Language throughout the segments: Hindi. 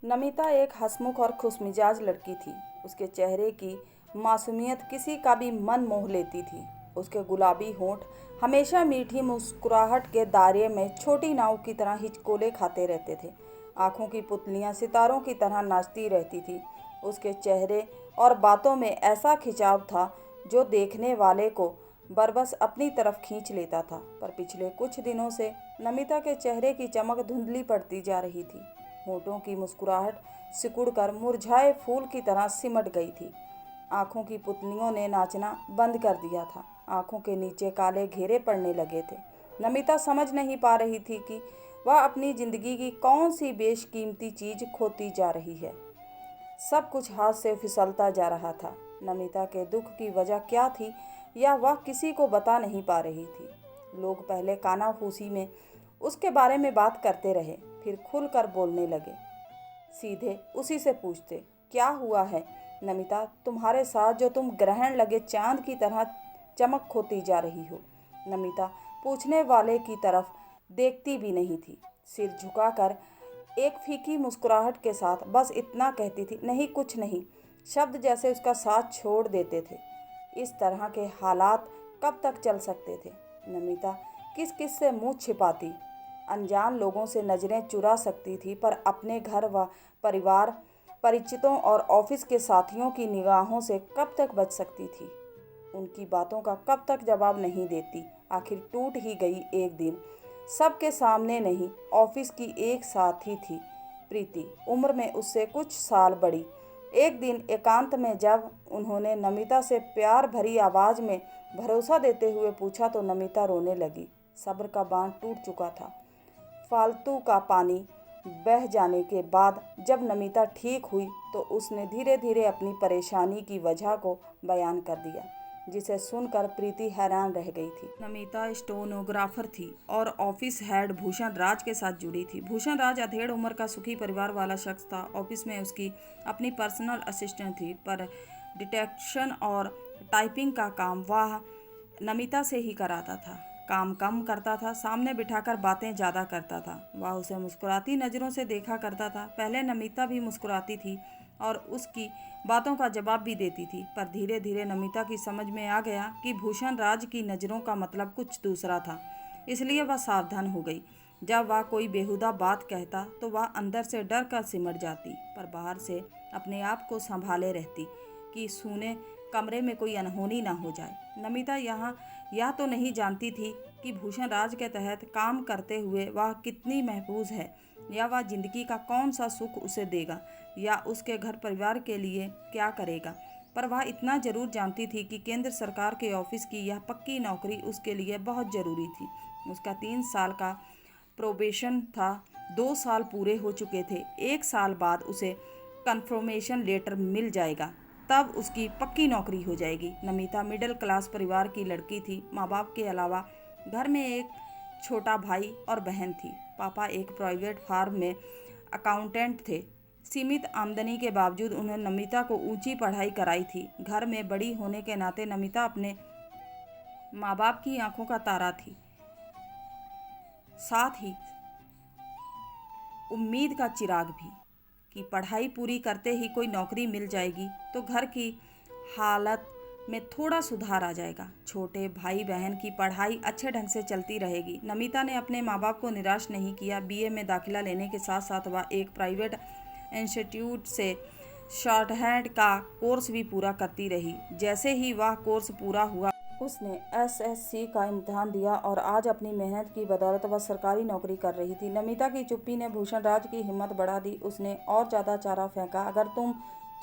नमिता एक हंसमुख और खुशमिजाज लड़की थी। उसके चेहरे की मासूमियत किसी का भी मन मोह लेती थी। उसके गुलाबी होंठ हमेशा मीठी मुस्कुराहट के दायरे में छोटी नाव की तरह हिचकोले खाते रहते थे। आंखों की पुतलियां सितारों की तरह नाचती रहती थी। उसके चेहरे और बातों में ऐसा खिंचाव था जो देखने वाले को बरबस अपनी तरफ खींच लेता था। पर पिछले कुछ दिनों से नमिता के चेहरे की चमक धुंधली पड़ती जा रही थी। होठों की मुस्कुराहट सिकुड़कर मुरझाए फूल की तरह सिमट गई थी। आंखों की पुतलियों ने नाचना बंद कर दिया था। आंखों के नीचे काले घेरे पड़ने लगे थे। नमिता समझ नहीं पा रही थी कि वह अपनी जिंदगी की कौन सी बेशकीमती चीज खोती जा रही है। सब कुछ हाथ से फिसलता जा रहा था। नमिता के दुख की वजह क्या थी, या वह किसी को बता नहीं पा रही थी। लोग पहले कानाफूसी में उसके बारे में बात करते रहे, फिर खुलकर बोलने लगे। सीधे उसी से पूछते, क्या हुआ है नमिता, तुम्हारे साथ जो तुम ग्रहण लगे चांद की तरह चमक खोती जा रही हो। नमिता पूछने वाले की तरफ देखती भी नहीं थी। सिर झुकाकर एक फीकी मुस्कुराहट के साथ बस इतना कहती थी, नहीं कुछ नहीं। शब्द जैसे उसका साथ छोड़ देते थे। इस तरह के हालात कब तक चल सकते थे। नमिता किस किस से मुंह छिपाती। अनजान लोगों से नज़रें चुरा सकती थी, पर अपने घर व परिवार, परिचितों और ऑफिस के साथियों की निगाहों से कब तक बच सकती थी। उनकी बातों का कब तक जवाब नहीं देती। आखिर टूट ही गई एक दिन। सबके सामने नहीं, ऑफिस की एक साथी थी प्रीति, उम्र में उससे कुछ साल बड़ी। एक दिन एकांत में जब उन्होंने नमिता से प्यार भरी आवाज़ में भरोसा देते हुए पूछा तो नमिता रोने लगी। सब्र का बांध टूट चुका था। फालतू का पानी बह जाने के बाद जब नमिता ठीक हुई तो उसने धीरे धीरे अपनी परेशानी की वजह को बयान कर दिया, जिसे सुनकर प्रीति हैरान रह गई थी। नमिता स्टेनोग्राफर थी और ऑफिस हेड भूषण राज के साथ जुड़ी थी। भूषण राज अधेड़ उम्र का सुखी परिवार वाला शख्स था। ऑफिस में उसकी अपनी पर्सनल असिस्टेंट थी, पर डिटेक्शन और टाइपिंग का काम वह नमिता से ही कराता था। काम कम करता था, सामने बिठाकर बातें ज़्यादा करता था। वह उसे मुस्कुराती नज़रों से देखा करता था। पहले नमिता भी मुस्कुराती थी और उसकी बातों का जवाब भी देती थी, पर धीरे धीरे नमिता की समझ में आ गया कि भूषण राज की नज़रों का मतलब कुछ दूसरा था। इसलिए वह सावधान हो गई। जब वह कोई बेहुदा बात कहता तो वह अंदर से डर कर सिमट जाती, पर बाहर से अपने आप को संभाले रहती कि सूने कमरे में कोई अनहोनी ना हो जाए। नमिता यहाँ यह तो नहीं जानती थी कि भूषण राज के तहत काम करते हुए वह कितनी महफूज है, या वह जिंदगी का कौन सा सुख उसे देगा, या उसके घर परिवार के लिए क्या करेगा। पर वह इतना जरूर जानती थी कि केंद्र सरकार के ऑफिस की यह पक्की नौकरी उसके लिए बहुत ज़रूरी थी। उसका 3 साल का प्रोबेशन था। 2 साल पूरे हो चुके थे। 1 साल बाद उसे कन्फर्मेशन लेटर मिल जाएगा, तब उसकी पक्की नौकरी हो जाएगी। नमिता मिडिल क्लास परिवार की लड़की थी। माँ बाप के अलावा घर में एक छोटा भाई और बहन थी। पापा एक प्राइवेट फार्म में अकाउंटेंट थे। सीमित आमदनी के बावजूद उन्होंने नमिता को ऊंची पढ़ाई कराई थी। घर में बड़ी होने के नाते नमिता अपने माँ बाप की आंखों का तारा थी, साथ ही उम्मीद का चिराग भी, कि पढ़ाई पूरी करते ही कोई नौकरी मिल जाएगी तो घर की हालत में थोड़ा सुधार आ जाएगा। छोटे भाई बहन की पढ़ाई अच्छे ढंग से चलती रहेगी। नमिता ने अपने माँ बाप को निराश नहीं किया। बीए में दाखिला लेने के साथ साथ वह एक प्राइवेट इंस्टीट्यूट से शॉर्ट हैंड का कोर्स भी पूरा करती रही। जैसे ही वह कोर्स पूरा हुआ उसने एसएससी का इम्तिहान दिया और आज अपनी मेहनत की बदौलत वह सरकारी नौकरी कर रही थी। नमिता की चुप्पी ने भूषण राज की हिम्मत बढ़ा दी। उसने और ज़्यादा चारा फेंका, अगर तुम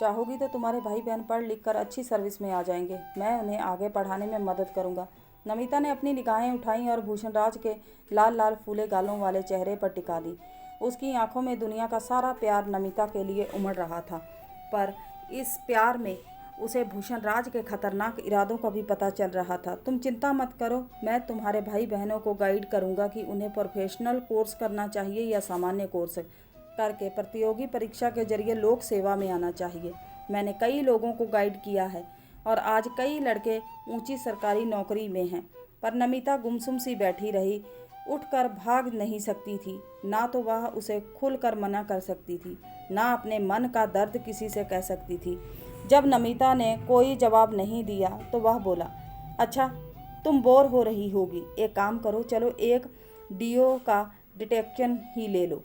चाहोगी तो तुम्हारे भाई बहन पढ़ लिख कर अच्छी सर्विस में आ जाएंगे। मैं उन्हें आगे पढ़ाने में मदद करूंगा। नमिता ने अपनी निगाहें उठाईं और भूषण राज के लाल लाल फूले गालों वाले चेहरे पर टिका दी। उसकी आंखों में दुनिया का सारा प्यार नमिता के लिए उमड़ रहा था, पर इस प्यार में उसे भूषण राज के खतरनाक इरादों का भी पता चल रहा था। तुम चिंता मत करो, मैं तुम्हारे भाई बहनों को गाइड करूंगा कि उन्हें प्रोफेशनल कोर्स करना चाहिए या सामान्य कोर्स करके प्रतियोगी परीक्षा के जरिए लोक सेवा में आना चाहिए। मैंने कई लोगों को गाइड किया है और आज कई लड़के ऊंची सरकारी नौकरी में हैं। पर नमिता गुमसुम सी बैठी रही। उठकर भाग नहीं सकती थी, ना तो वह उसे खुलकर मना कर सकती थी, ना अपने मन का दर्द किसी से कह सकती थी। जब नमिता ने कोई जवाब नहीं दिया तो वह बोला, अच्छा तुम बोर हो रही होगी, एक काम करो, चलो एक डीओ का डिटेक्शन ही ले लो।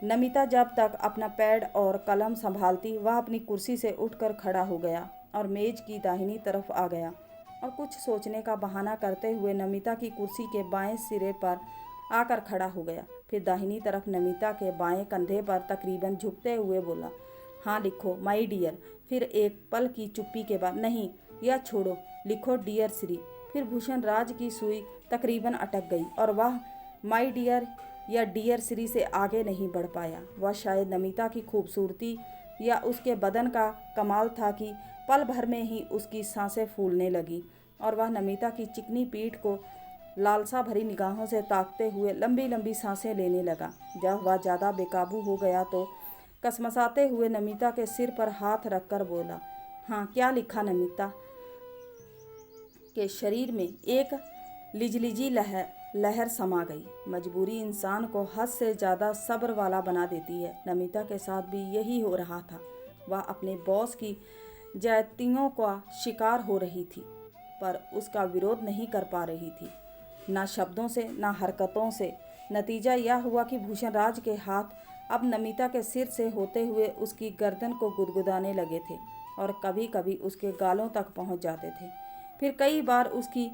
नमिता जब तक अपना पैड और कलम संभालती, वह अपनी कुर्सी से उठकर खड़ा हो गया और मेज की दाहिनी तरफ आ गया और कुछ सोचने का बहाना करते हुए नमिता की कुर्सी के बाएं सिरे पर आकर खड़ा हो गया। फिर दाहिनी तरफ नमिता के बाएं कंधे पर तकरीबन झुकते हुए बोला, हाँ लिखो माई डियर। फिर एक पल की चुप्पी के बाद, नहीं यह छोड़ो, लिखो डियर श्री। फिर भूषण राज की सुई तकरीबन अटक गई और वह माई डियर या डियर श्री से आगे नहीं बढ़ पाया। वह शायद नमिता की खूबसूरती या उसके बदन का कमाल था कि पल भर में ही उसकी सांसें फूलने लगी और वह नमिता की चिकनी पीठ को लालसा भरी निगाहों से ताकते हुए लंबी लंबी सांसें लेने लगा। जब वह ज़्यादा बेकाबू हो गया तो कसमसाते हुए नमिता के सिर पर हाथ रखकर बोला, हाँ क्या लिखा। नमिता के शरीर में एक लिजलिजी लहर समा गई। मजबूरी इंसान को हद से ज़्यादा सब्र वाला बना देती है। नमिता के साथ भी यही हो रहा था। वह अपने बॉस की ज्यादतियों का शिकार हो रही थी, पर उसका विरोध नहीं कर पा रही थी, ना शब्दों से ना हरकतों से। नतीजा यह हुआ कि भूषण राज के हाथ अब नमिता के सिर से होते हुए उसकी गर्दन को गुदगुदाने लगे थे और कभी कभी उसके गालों तक पहुंच जाते थे। फिर कई बार उसकी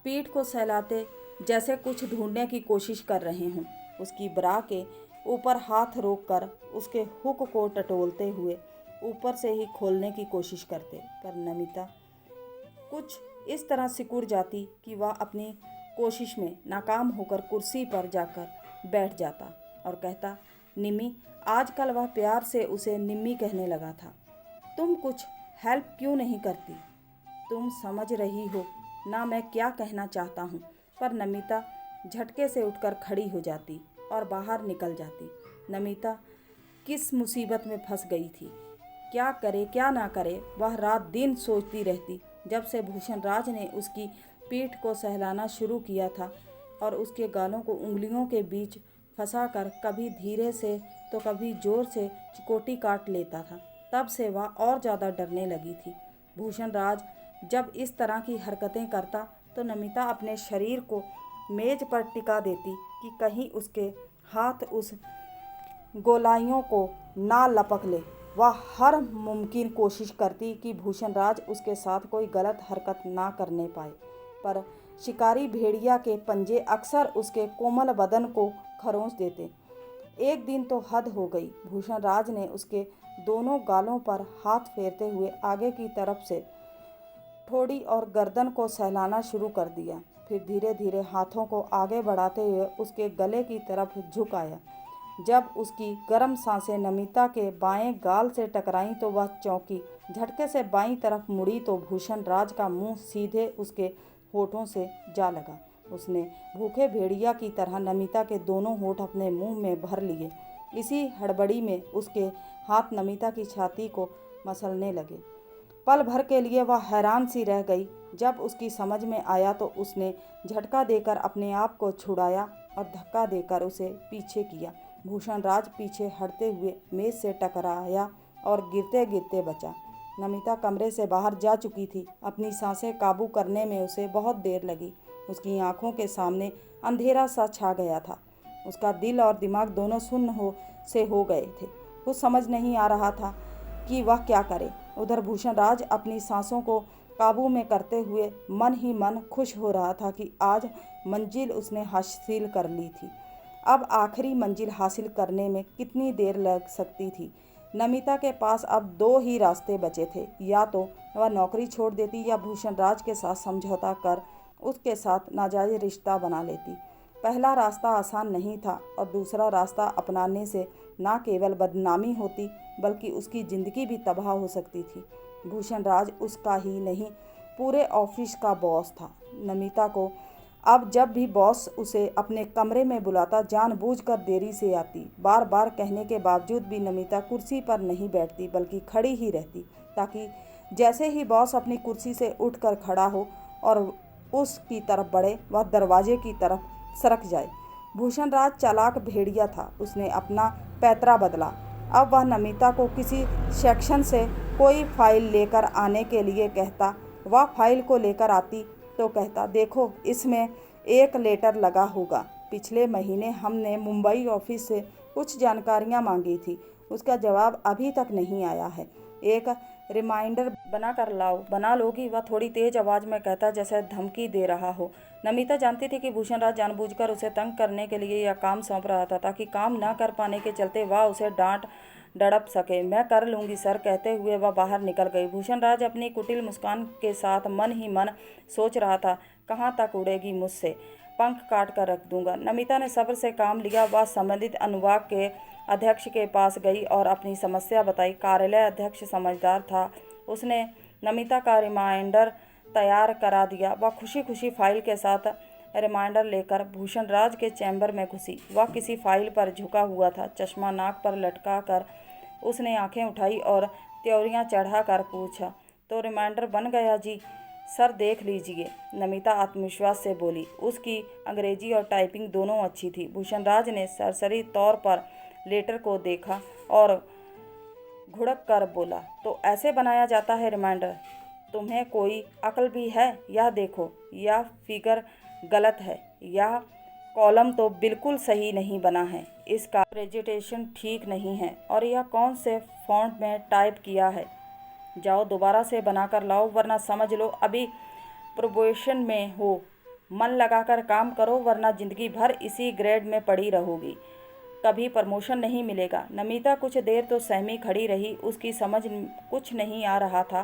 पीठ को सहलाते जैसे कुछ ढूंढने की कोशिश कर रहे हों। उसकी ब्रा के ऊपर हाथ रोककर उसके हुक को टटोलते हुए ऊपर से ही खोलने की कोशिश करते, पर नमिता कुछ इस तरह सिकुड़ जाती कि वह अपनी कोशिश में नाकाम होकर कुर्सी पर जाकर बैठ जाता और कहता, निम्मी। आजकल वह प्यार से उसे निम्मी कहने लगा था। तुम कुछ हेल्प क्यों नहीं करती? तुम समझ रही हो ना मैं क्या कहना चाहता हूँ। पर नमिता झटके से उठकर खड़ी हो जाती और बाहर निकल जाती। नमिता किस मुसीबत में फंस गई थी, क्या करे क्या ना करे, वह रात दिन सोचती रहती। जब से भूषण राज ने उसकी पीठ को सहलाना शुरू किया था और उसके गालों को उंगलियों के बीच फंसाकर कभी धीरे से तो कभी जोर से चिकोटी काट लेता था, तब से वह और ज़्यादा डरने लगी थी। भूषण राज जब इस तरह की हरकतें करता तो नमिता अपने शरीर को मेज पर टिका देती कि कहीं उसके हाथ उस गोलाइयों को ना लपक ले। वह हर मुमकिन कोशिश करती कि भूषण राज उसके साथ कोई गलत हरकत ना करने पाए, पर शिकारी भेड़िया के पंजे अक्सर उसके कोमल बदन को खरोंच देते। एक दिन तो हद हो गई। भूषण राज ने उसके दोनों गालों पर हाथ फेरते हुए आगे की तरफ से ठोड़ी और गर्दन को सहलाना शुरू कर दिया। फिर धीरे धीरे हाथों को आगे बढ़ाते हुए उसके गले की तरफ झुक आया। जब उसकी गर्म सांसें नमिता के बाएं गाल से टकराईं तो वह चौंकी। झटके से बाईं तरफ मुड़ी तो भूषण राज का मुंह सीधे उसके होठों से जा लगा। उसने भूखे भेड़िया की तरह नमिता के दोनों होठ अपने मुंह में भर लिए। इसी हड़बड़ी में उसके हाथ नमिता की छाती को मसलने लगे। पल भर के लिए वह हैरान सी रह गई। जब उसकी समझ में आया तो उसने झटका देकर अपने आप को छुड़ाया और धक्का देकर उसे पीछे किया। भूषण राज पीछे हटते हुए मेज से टकराया और गिरते गिरते बचा। नमिता कमरे से बाहर जा चुकी थी। अपनी सांसें काबू करने में उसे बहुत देर लगी। उसकी आंखों के सामने अंधेरा सा छा गया था। उसका दिल और दिमाग दोनों सुन्न हो गए थे। कुछ समझ नहीं आ रहा था कि वह क्या करे। उधर भूषण राज अपनी सांसों को काबू में करते हुए मन ही मन खुश हो रहा था कि आज मंजिल उसने हासिल कर ली थी। अब आखिरी मंजिल हासिल करने में कितनी देर लग सकती थी। नमिता के पास अब दो ही रास्ते बचे थे, या तो वह नौकरी छोड़ देती या भूषण राज के साथ समझौता कर उसके साथ नाजायज रिश्ता बना लेती। पहला रास्ता आसान नहीं था और दूसरा रास्ता अपनाने से न केवल बदनामी होती बल्कि उसकी ज़िंदगी भी तबाह हो सकती थी। भूषण राज उसका ही नहीं पूरे ऑफिस का बॉस था। नमिता को अब जब भी बॉस उसे अपने कमरे में बुलाता जानबूझकर देरी से आती। बार बार कहने के बावजूद भी नमिता कुर्सी पर नहीं बैठती बल्कि खड़ी ही रहती, ताकि जैसे ही बॉस अपनी कुर्सी से उठकर खड़ा हो और उसकी तरफ बढ़े वह दरवाजे की तरफ सरक जाए। भूषण राज चालाक भेड़िया था। उसने अपना पैतरा बदला। अब वह नमिता को किसी सेक्शन से कोई फाइल लेकर आने के लिए कहता। वह फाइल को लेकर आती तो कहता, देखो इसमें एक लेटर लगा होगा। पिछले महीने हमने मुंबई ऑफिस से कुछ जानकारियां मांगी थी, उसका जवाब अभी तक नहीं आया है। एक रिमाइंडर बना कर लाओ। बना लोगी? वह थोड़ी तेज आवाज़ में कहता, जैसे धमकी दे रहा हो। नमिता जानती थी कि भूषण राज जानबूझकर उसे तंग करने के लिए यह काम सौंप रहा था, ताकि काम न कर पाने के चलते वह उसे डांट डड़प सके। मैं कर लूँगी सर, कहते हुए वह बाहर निकल गई। भूषण राज अपनी कुटिल मुस्कान के साथ मन ही मन सोच रहा था, कहाँ तक उड़ेगी मुझसे, पंख काट कर रख दूंगा। नमिता ने सब्र से काम लिया। वह संबंधित अनुभाग के अध्यक्ष के पास गई और अपनी समस्या बताई। कार्यालय अध्यक्ष समझदार था। उसने नमिता का रिमाइंडर तैयार करा दिया। वह खुशी खुशी फाइल के साथ रिमाइंडर लेकर भूषण राज के चैम्बर में घुसी। वह किसी फाइल पर झुका हुआ था। चश्मा नाक पर लटका कर उसने आंखें उठाई और त्योरियां चढ़ा कर पूछा, तो रिमाइंडर बन गया जी? सर देख लीजिए, नमिता आत्मविश्वास से बोली। उसकी अंग्रेजी और टाइपिंग दोनों अच्छी थी। भूषण राज ने सरसरी तौर पर लेटर को देखा और घुड़क कर बोला, तो ऐसे बनाया जाता है रिमाइंडर? तुम्हें कोई अक्ल भी है? यह देखो, यह फिगर गलत है, यह कॉलम तो बिल्कुल सही नहीं बना है, इसका प्रेजेंटेशन ठीक नहीं है, और यह कौन से फॉन्ट में टाइप किया है? जाओ दोबारा से बनाकर लाओ, वरना समझ लो अभी प्रोबेशन में हो। मन लगाकर काम करो, वरना जिंदगी भर इसी ग्रेड में पड़ी रहोगी, कभी प्रमोशन नहीं मिलेगा। नमिता कुछ देर तो सहमी खड़ी रही। उसकी समझ कुछ नहीं आ रहा था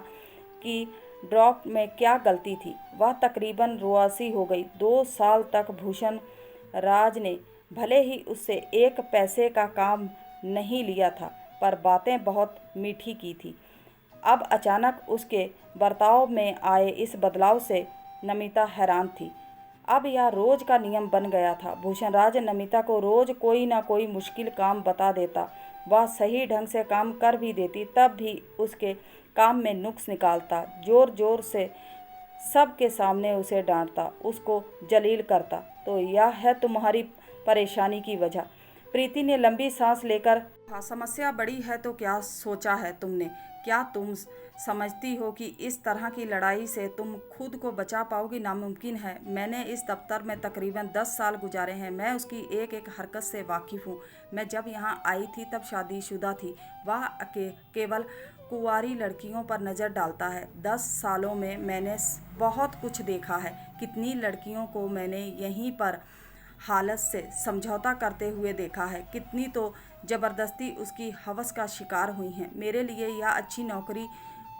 कि ड्रॉप में क्या गलती थी। वह तकरीबन रुआसी हो गई। 2 साल तक भूषण राज ने भले ही उससे 1 पैसे का काम नहीं लिया था, पर बातें बहुत मीठी की थी। अब अचानक उसके बर्ताव में आए इस बदलाव से नमिता हैरान थी। अब यह रोज का नियम बन गया था। भूषण राज नमिता को रोज कोई ना कोई मुश्किल काम बता देता। वह सही ढंग से काम कर भी देती, तब भी उसके काम में नुक्स निकालता। जोर जोर से सबके सामने उसे डांटता, उसको जलील करता। तो यह है तुम्हारी परेशानी की वजह? प्रीति ने लंबी सांस लेकर कहा, समस्या बड़ी है तो क्या सोचा है तुमने? क्या तुम समझती हो कि इस तरह की लड़ाई से तुम खुद को बचा पाओगी? नामुमकिन है। मैंने इस दफ्तर में तकरीबन 10 साल गुजारे हैं। मैं उसकी एक एक हरकत से वाकिफ़ हूँ। मैं जब यहाँ आई थी तब शादीशुदा थी। वह केवल कुंवारी लड़कियों पर नज़र डालता है। 10 सालों में मैंने बहुत कुछ देखा है। कितनी लड़कियों को मैंने यहीं पर हालत से समझौता करते हुए देखा है, कितनी तो ज़बरदस्ती उसकी हवस का शिकार हुई हैं। मेरे लिए यह अच्छी नौकरी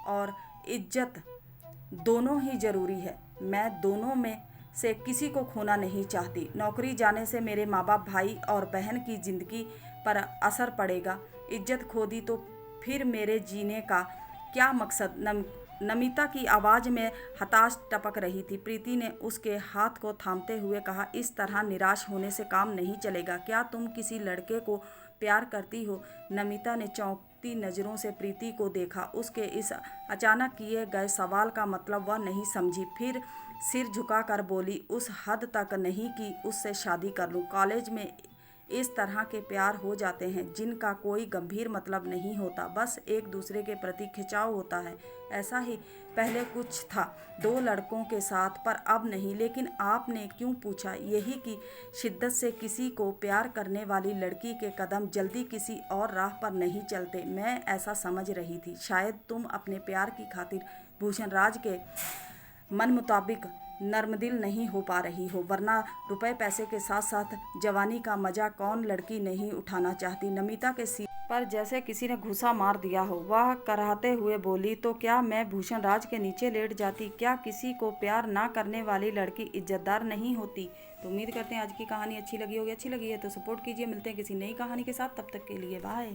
और इज्जत दोनों ही ज़रूरी है। मैं दोनों में से किसी को खोना नहीं चाहती। नौकरी जाने से मेरे माँ बाप, भाई और बहन की ज़िंदगी पर असर पड़ेगा। इज्जत खो दी तो फिर मेरे जीने का क्या मकसद? नमिता की आवाज़ में हताश टपक रही थी। प्रीति ने उसके हाथ को थामते हुए कहा, इस तरह निराश होने से काम नहीं चलेगा। क्या तुम किसी लड़के को प्यार करती हो? नमिता ने चौंकती नज़रों से प्रीति को देखा। उसके इस अचानक किए गए सवाल का मतलब वह नहीं समझी। फिर सिर झुकाकर बोली, उस हद तक नहीं कि उससे शादी कर लूं। कॉलेज में इस तरह के प्यार हो जाते हैं जिनका कोई गंभीर मतलब नहीं होता, बस एक दूसरे के प्रति खिंचाव होता है। ऐसा ही पहले कुछ था 2 लड़कों के साथ, पर अब नहीं। लेकिन आपने क्यों पूछा? यही कि शिद्दत से किसी को प्यार करने वाली लड़की के कदम जल्दी किसी और राह पर नहीं चलते। मैं ऐसा समझ रही थी। शायद तुम अपने प्यार की खातिर भूषण राज के मन मुताबिक नर्मदिल नहीं हो पा रही हो, वरना रुपए पैसे के साथ साथ जवानी का मजा कौन लड़की नहीं उठाना चाहती। नमिता के सिर पर जैसे किसी ने घूंसा मार दिया हो। वह कराहते हुए बोली, तो क्या मैं भूषण राज के नीचे लेट जाती? क्या किसी को प्यार ना करने वाली लड़की इज्जतदार नहीं होती? तो उम्मीद करते हैं आज की कहानी अच्छी लगी होगी। अच्छी लगी है तो सपोर्ट कीजिए। मिलते हैं किसी नई कहानी के साथ, तब तक के लिए बाय।